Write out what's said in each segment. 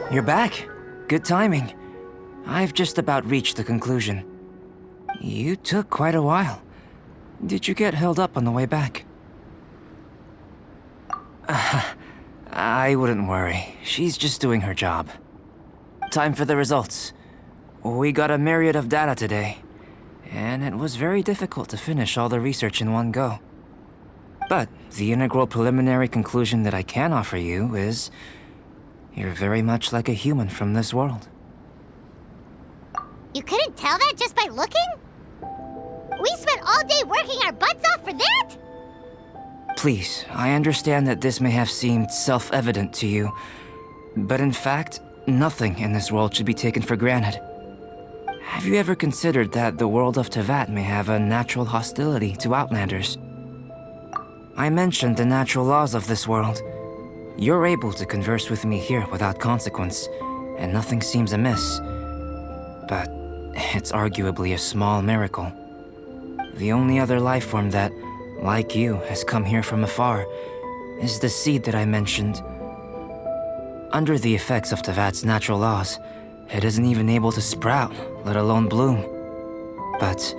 You're back. Good timing. I've just about reached the conclusion. You took quite a while. Did you get held up on the way back? I wouldn't worry. She's just doing her job. Time for the results. We got a myriad of data today, and it was very difficult to finish all the research in one go. But the integral preliminary conclusion that I can offer you is you're very much like a human from this world. You couldn't tell that just by looking? We spent all day working our butts off for that? Please, I understand that this may have seemed self-evident to you, but in fact, nothing in this world should be taken for granted. Have you ever considered that the world of Teyvat may have a natural hostility to Outlanders? I mentioned the natural laws of this world. You're able to converse with me here without consequence, and nothing seems amiss. But it's arguably a small miracle. The only other life form that, like you, has come here from afar is the seed that I mentioned. Under the effects of Teyvat's natural laws, it isn't even able to sprout, let alone bloom. But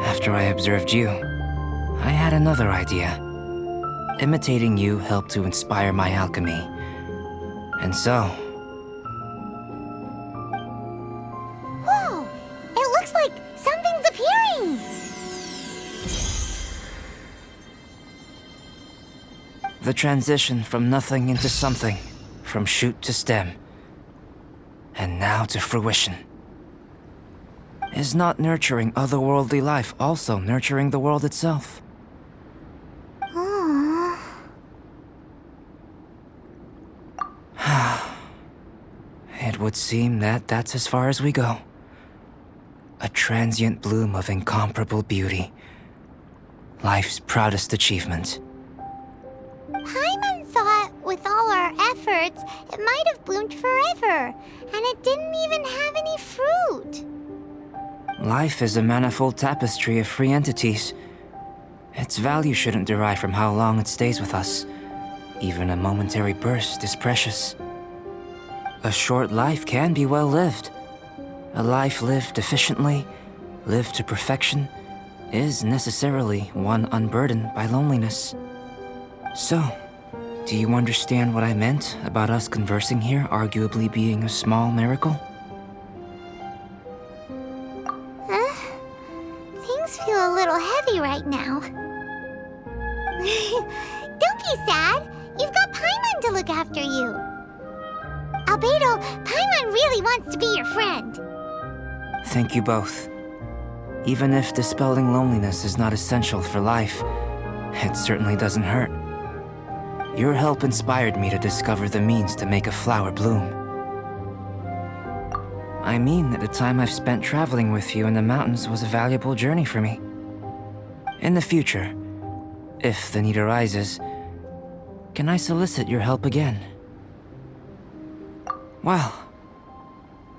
after I observed you, I had another idea. Imitating you helped to inspire my alchemy. And so... Whoa! It looks like something's appearing! The transition from nothing into something, from shoot to stem, and now to fruition. Is not nurturing otherworldly life also nurturing the world itself? It would seem that that's as far as we go. A transient bloom of incomparable beauty. Life's proudest achievement. Paimon thought, with all our efforts, it might have bloomed forever, and it didn't even have any fruit. Life is a manifold tapestry of free entities. Its value shouldn't derive from how long it stays with us. Even a momentary burst is precious. A short life can be well lived. A life lived efficiently, lived to perfection, is necessarily one unburdened by loneliness. So, do you understand what I meant about us conversing here arguably being a small miracle? Things feel a little heavy right now. Don't be sad. You've got Paimon to look after you. Albedo, Paimon really wants to be your friend. Thank you both. Even if dispelling loneliness is not essential for life, it certainly doesn't hurt. Your help inspired me to discover the means to make a flower bloom. I mean that the time I've spent traveling with you in the mountains was a valuable journey for me. In the future, if the need arises, can I solicit your help again? Well,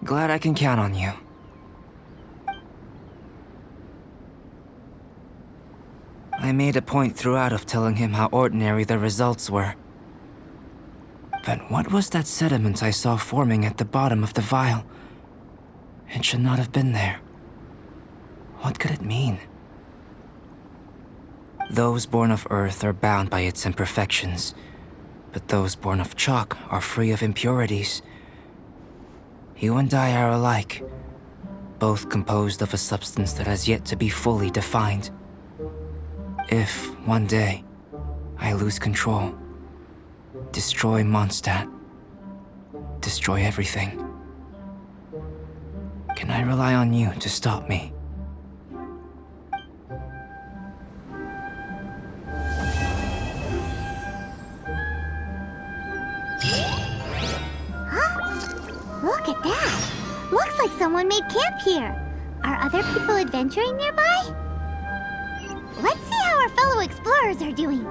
glad I can count on you. I made a point throughout of telling him how ordinary the results were. But what was that sediment I saw forming at the bottom of the vial? It should not have been there. What could it mean? Those born of Earth are bound by its imperfections, but those born of chalk are free of impurities. You and I are alike, both composed of a substance that has yet to be fully defined. If, one day, I lose control, destroy Mondstadt, destroy everything, can I rely on you to stop me? Look at that! Looks like someone made camp here. Are other people adventuring nearby? Let's see how our fellow explorers are doing.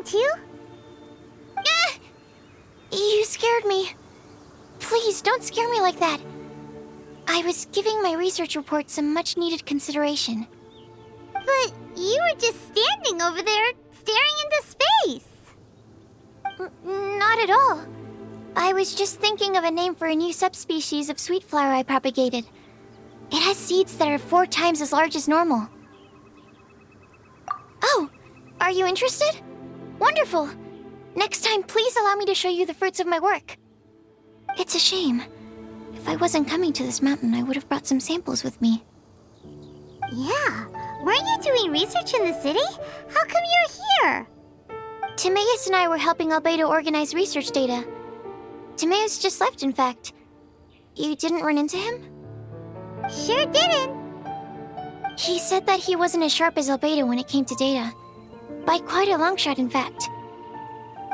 hiding too? You scared me. Please, don't scare me like that. I was giving my research report some much-needed consideration. But you were just standing over there, staring into space. Not at all. I was just thinking of a name for a new subspecies of sweet flower I propagated. It has seeds that are 4 times as large as normal. Oh, are you interested? Wonderful. Next time, please allow me to show you the fruits of my work. It's a shame. If I wasn't coming to this mountain, I would have brought some samples with me. Yeah, weren't you doing research in the city? How come you're here? Timaeus and I were helping Albedo organize research data. Timaeus just left, in fact. You didn't run into him? Sure didn't. He said that he wasn't as sharp as Albedo when it came to data. By quite a long shot, in fact.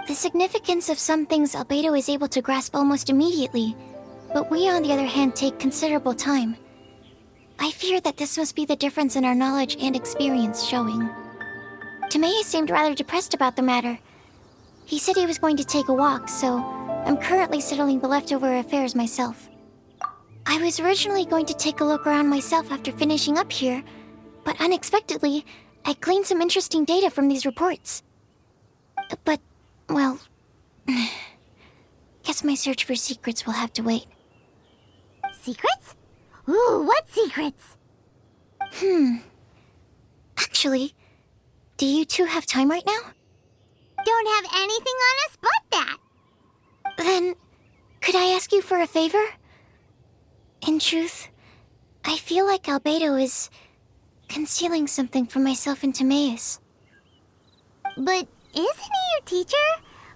The significance of some things Albedo is able to grasp almost immediately, but we, on the other hand, take considerable time. I fear that this must be the difference in our knowledge and experience showing. Timaeus seemed rather depressed about the matter. He said he was going to take a walk, so I'm currently settling the leftover affairs myself. I was originally going to take a look around myself after finishing up here, but unexpectedly, I gleaned some interesting data from these reports. But, well, guess my search for secrets will have to wait. Secrets? Ooh, what secrets? Actually, do you two have time right now? Don't have anything on us but that. Then, could I ask you for a favor? In truth, I feel like Albedo is concealing something from myself and Timaeus. But isn't he your teacher?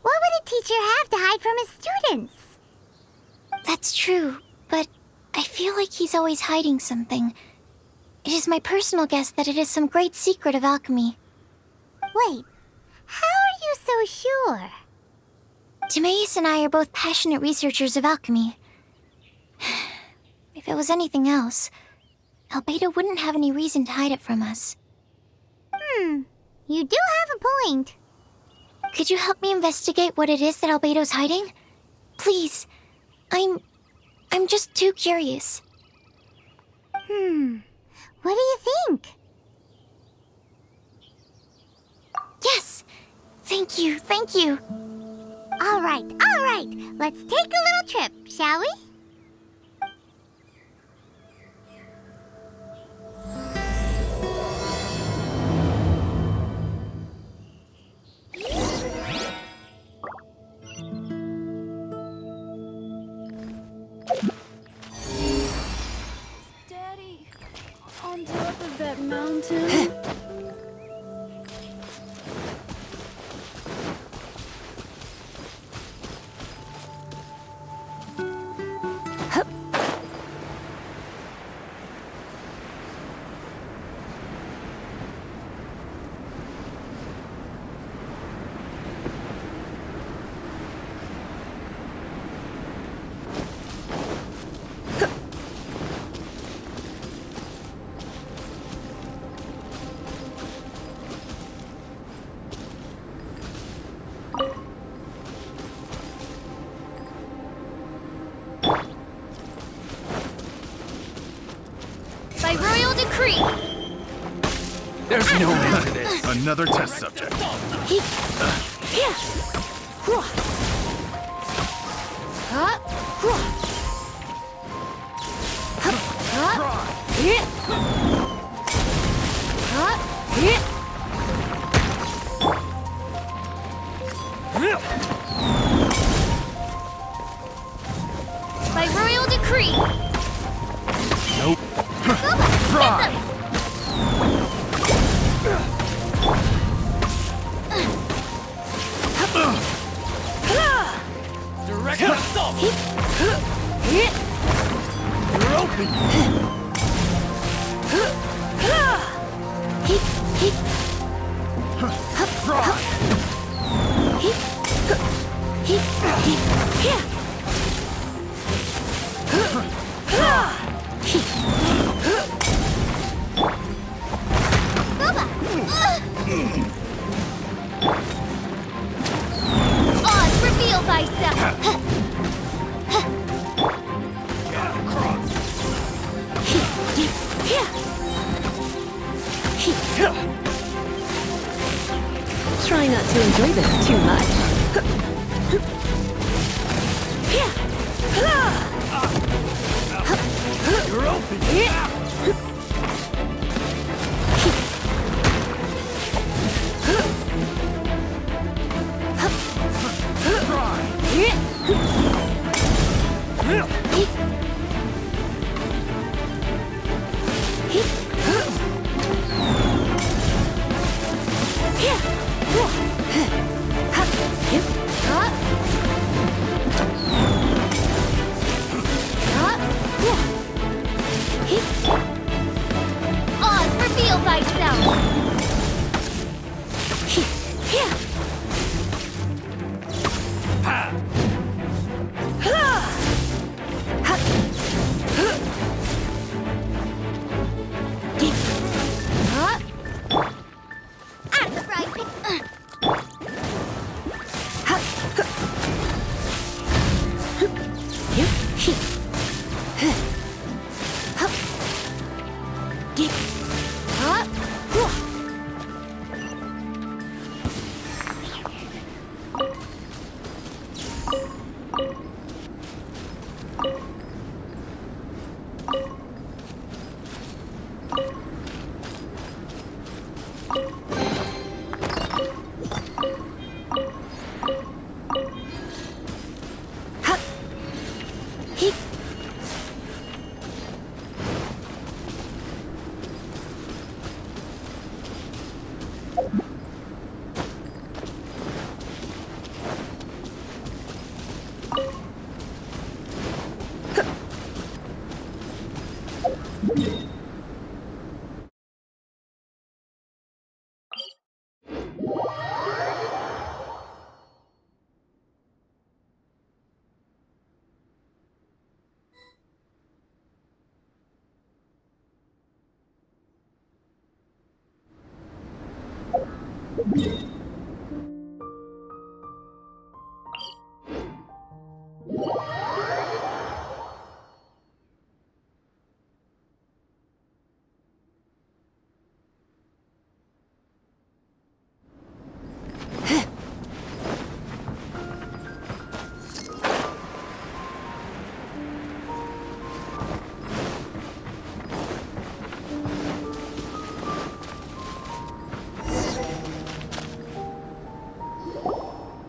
What would a teacher have to hide from his students? That's true, but I feel like he's always hiding something. It is my personal guess that it is some great secret of alchemy. Wait, how are you so sure? Timaeus and I are both passionate researchers of alchemy. If it was anything else, Albedo wouldn't have any reason to hide it from us. You do have a point. Could you help me investigate what it is that Albedo's hiding? Please. I'm just too curious. What do you think? Yes! Thank you, thank you. All right. Let's take a little trip, shall we? Daddy, on top of that mountain. By royal decree. There's no end to this. Another test subject. By royal decree. Nope. Try. Direct assault. You're open. Try not to enjoy this too much. You're open. Oz, reveal thyself! Out of the frying pan.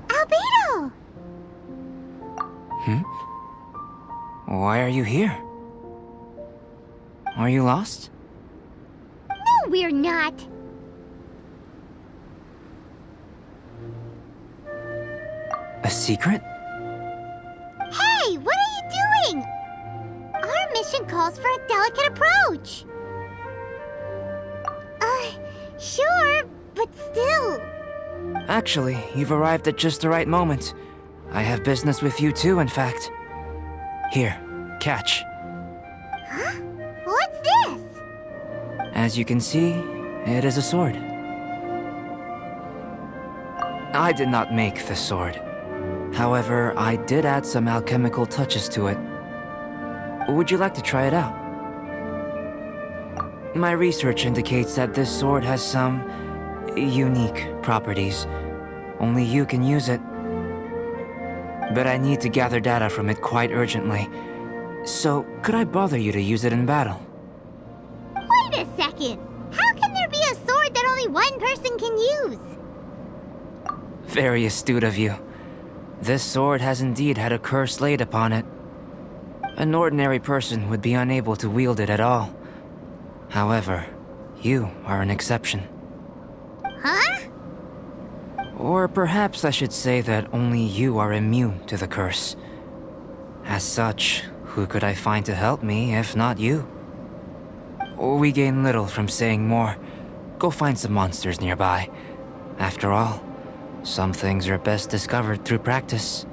Albedo! Why are you here? Are you lost? No, we're not. A secret? Hey, what are you doing? Our mission calls for a delicate approach. Sure, but still. Actually, you've arrived at just the right moment. I have business with you too, in fact. Here, catch. Huh? What's this? As you can see, it is a sword. I did not make the sword. However, I did add some alchemical touches to it. Would you like to try it out? My research indicates that this sword has some unique properties. Only you can use it. But I need to gather data from it quite urgently. So, could I bother you to use it in battle? Wait a second. How can there be a sword that only one person can use? Very astute of you. This sword has indeed had a curse laid upon it. An ordinary person would be unable to wield it at all. However, you are an exception. Huh? Or perhaps I should say that only you are immune to the curse. As such, who could I find to help me if not you? We gain little from saying more. Go find some monsters nearby. After all, some things are best discovered through practice.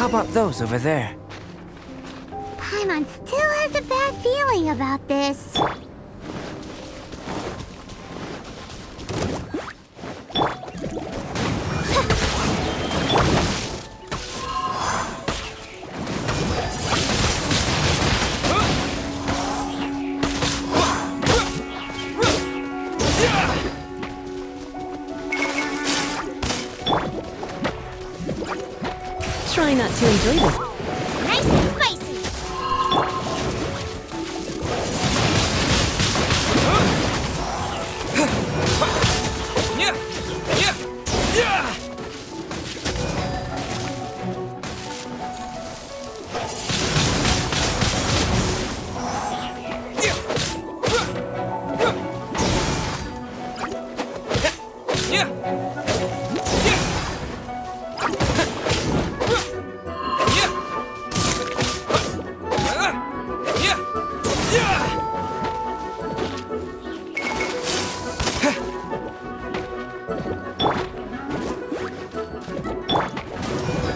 How about those over there? Paimon still has a bad feeling about this. Try not to enjoy this. Nice and spicy.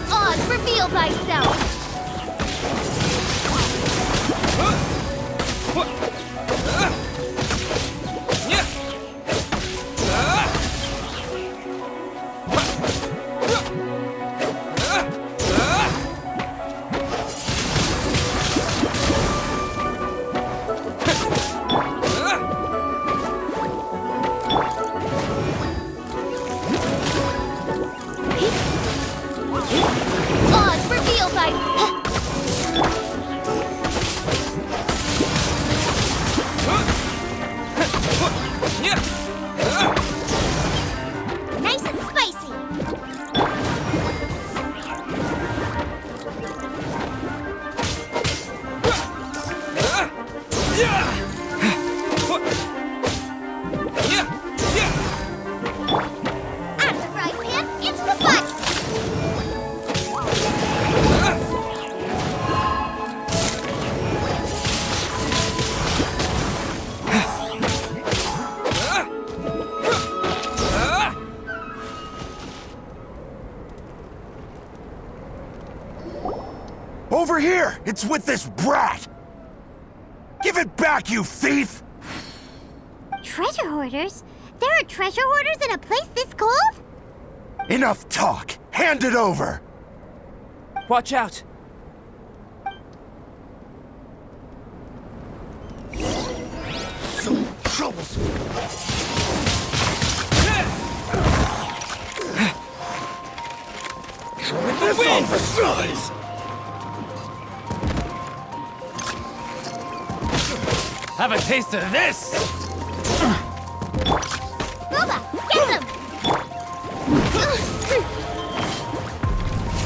Oz, reveal thyself. Oz, reveal thyself. Nice and spicy. Out of the frying pan, into the fire. Over here! It's with this brat! Give it back, you thief! Treasure hoarders? There are treasure hoarders in a place this cold? Enough talk! Hand it over! Watch out! So troublesome! Try this on for size! Have a taste of this! Boba, get them!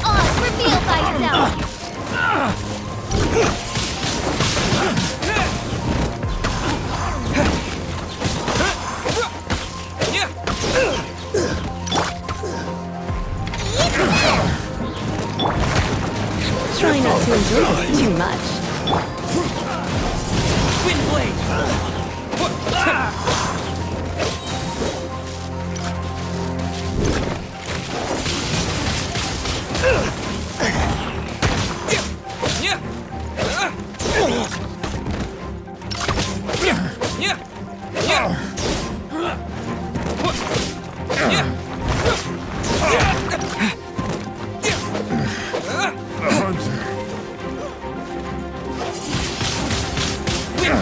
Oz, reveal thyself! Try not to enjoy this too much. Wind blade! Wind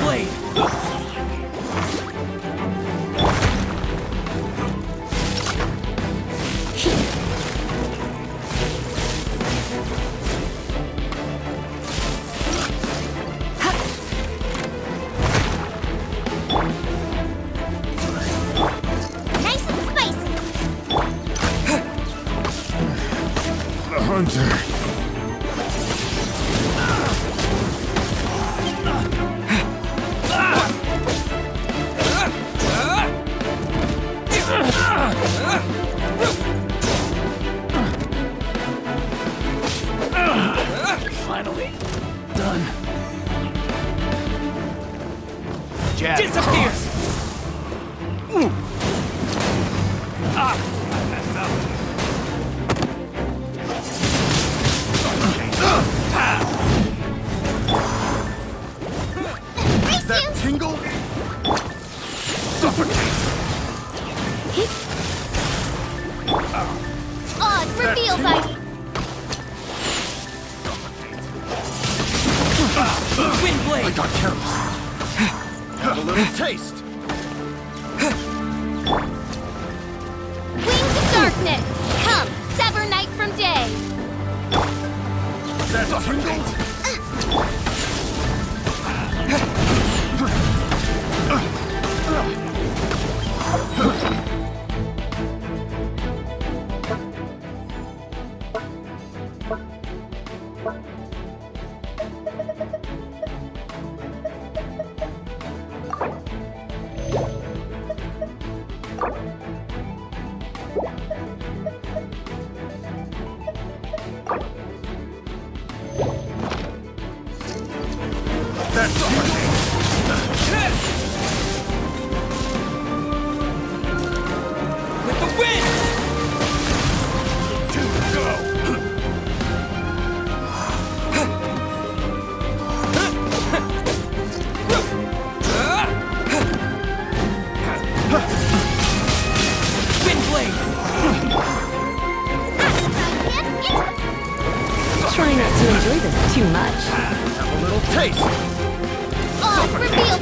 blade! Nice and spicy! The hunter! Finally done. Disappear! I messed up. I got careless. Have a little taste. Wings of darkness! Come, sever night from day! That's tingle. With the wind! Two, go! Wind blade! Try not to enjoy this too much. Have a little taste. Oh, reveal!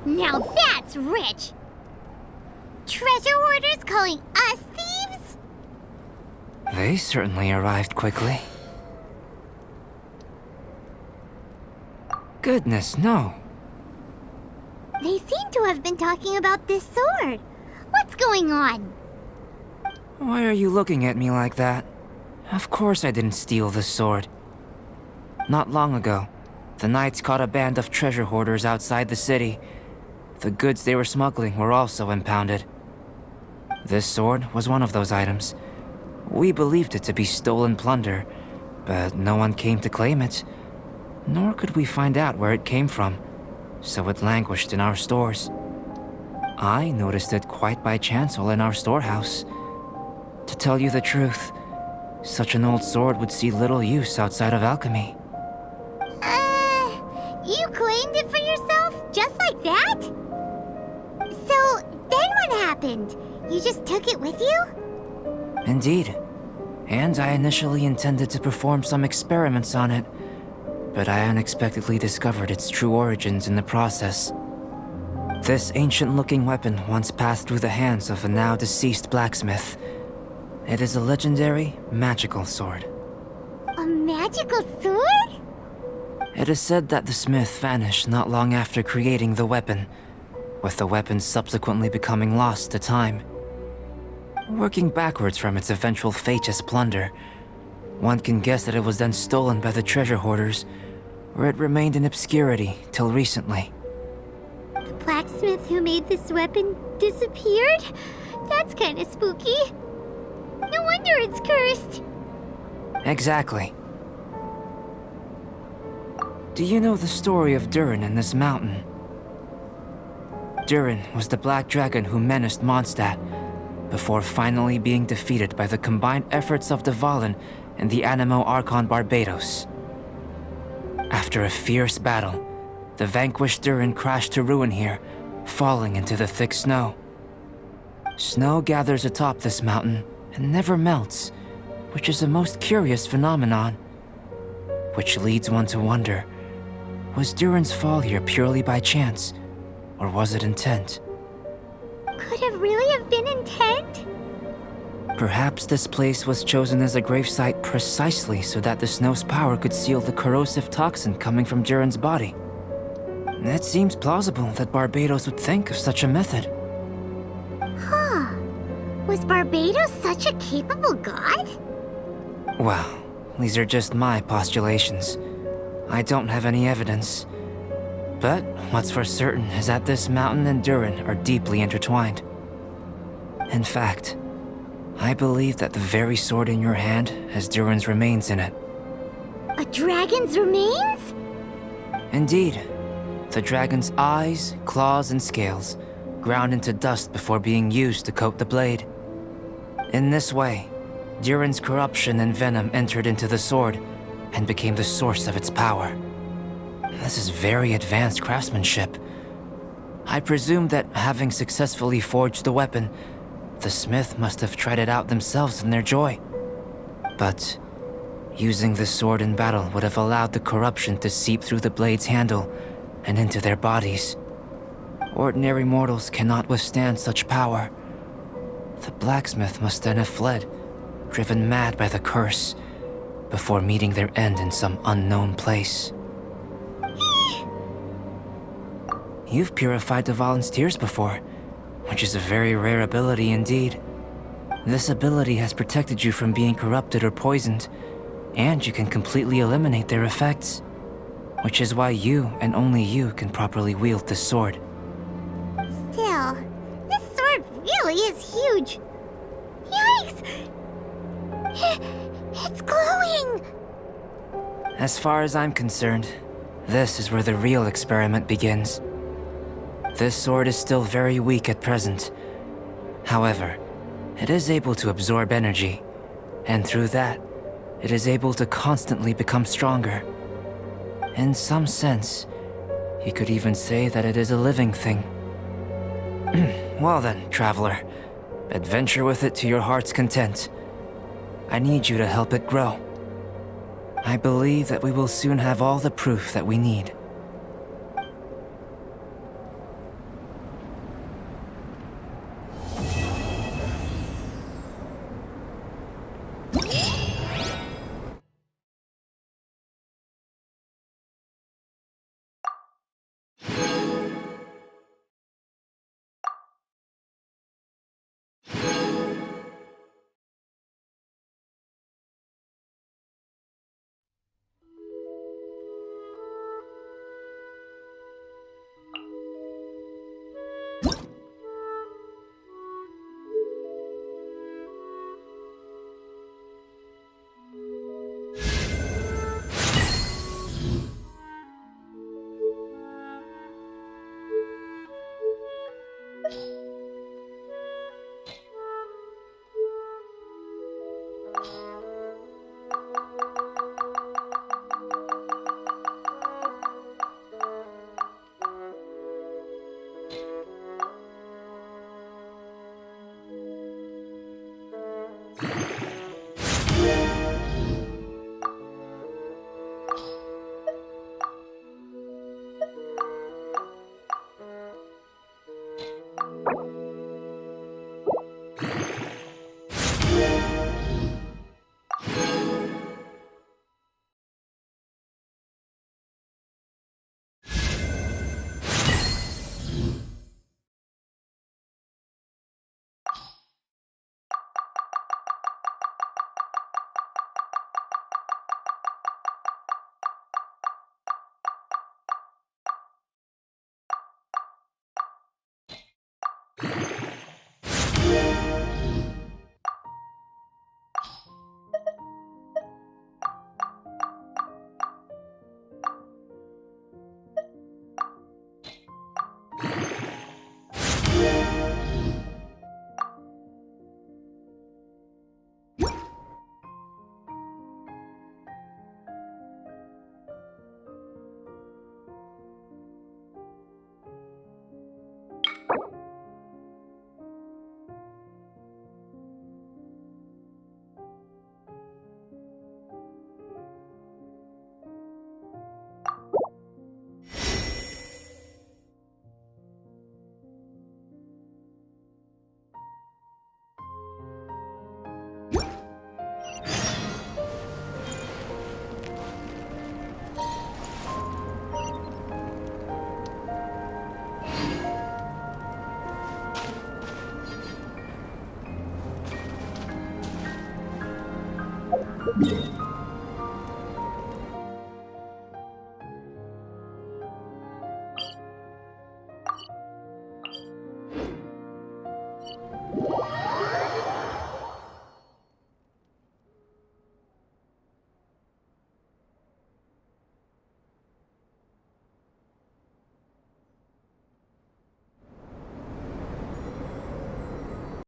Now that's rich! Treasure hoarders calling us thieves? They certainly arrived quickly. Goodness, no. They seem to have been talking about this sword. What's going on? Why are you looking at me like that? Of course I didn't steal this sword. Not long ago, the Knights caught a band of treasure hoarders outside the city. The goods they were smuggling were also impounded. This sword was one of those items. We believed it to be stolen plunder, but no one came to claim it. Nor could we find out where it came from, so it languished in our stores. I noticed it quite by chance while in our storehouse. To tell you the truth, such an old sword would see little use outside of alchemy. You claimed it for yourself? Just like that? So, then what happened? You just took it with you? Indeed. And I initially intended to perform some experiments on it, but I unexpectedly discovered its true origins in the process. This ancient-looking weapon once passed through the hands of a now-deceased blacksmith. It is a legendary, magical sword. A magical sword? It is said that the smith vanished not long after creating the weapon, with the weapon subsequently becoming lost to time. Working backwards from its eventual fate as plunder, one can guess that it was then stolen by the treasure hoarders, where it remained in obscurity till recently. The blacksmith who made this weapon disappeared? That's kinda spooky. No wonder it's cursed. Exactly. Do you know the story of Durin and this mountain? Durin was the black dragon who menaced Mondstadt, before finally being defeated by the combined efforts of Dvalin and the Animo Archon Barbados. After a fierce battle, the vanquished Durin crashed to ruin here, falling into the thick snow. Snow gathers atop this mountain and never melts, which is a most curious phenomenon. Which leads one to wonder, was Durin's fall here purely by chance, or was it intent? Could it really have been intent? Perhaps this place was chosen as a gravesite precisely so that the snow's power could seal the corrosive toxin coming from Durin's body. It seems plausible that Barbados would think of such a method. Huh. Was Barbados such a capable god? Well, these are just my postulations. I don't have any evidence. But what's for certain is that this mountain and Durin are deeply intertwined. In fact, I believe that the very sword in your hand has Durin's remains in it. A dragon's remains? Indeed. The dragon's eyes, claws, and scales ground into dust before being used to coat the blade. In this way, Durin's corruption and venom entered into the sword and became the source of its power. This is very advanced craftsmanship. I presume that having successfully forged the weapon, the smith must have tried it out themselves in their joy. But using the sword in battle would have allowed the corruption to seep through the blade's handle and into their bodies. Ordinary mortals cannot withstand such power. The blacksmith must then have fled, driven mad by the curse, before meeting their end in some unknown place. You've purified Dvalin's tears before, which is a very rare ability indeed. This ability has protected you from being corrupted or poisoned, and you can completely eliminate their effects, which is why you and only you can properly wield this sword. Still, this sword really is huge. Yikes! It's glowing! As far as I'm concerned, this is where the real experiment begins. This sword is still very weak at present. However, it is able to absorb energy, and through that, it is able to constantly become stronger. In some sense, you could even say that it is a living thing. Well then, traveler, adventure with it to your heart's content. I need you to help it grow. I believe that we will soon have all the proof that we need.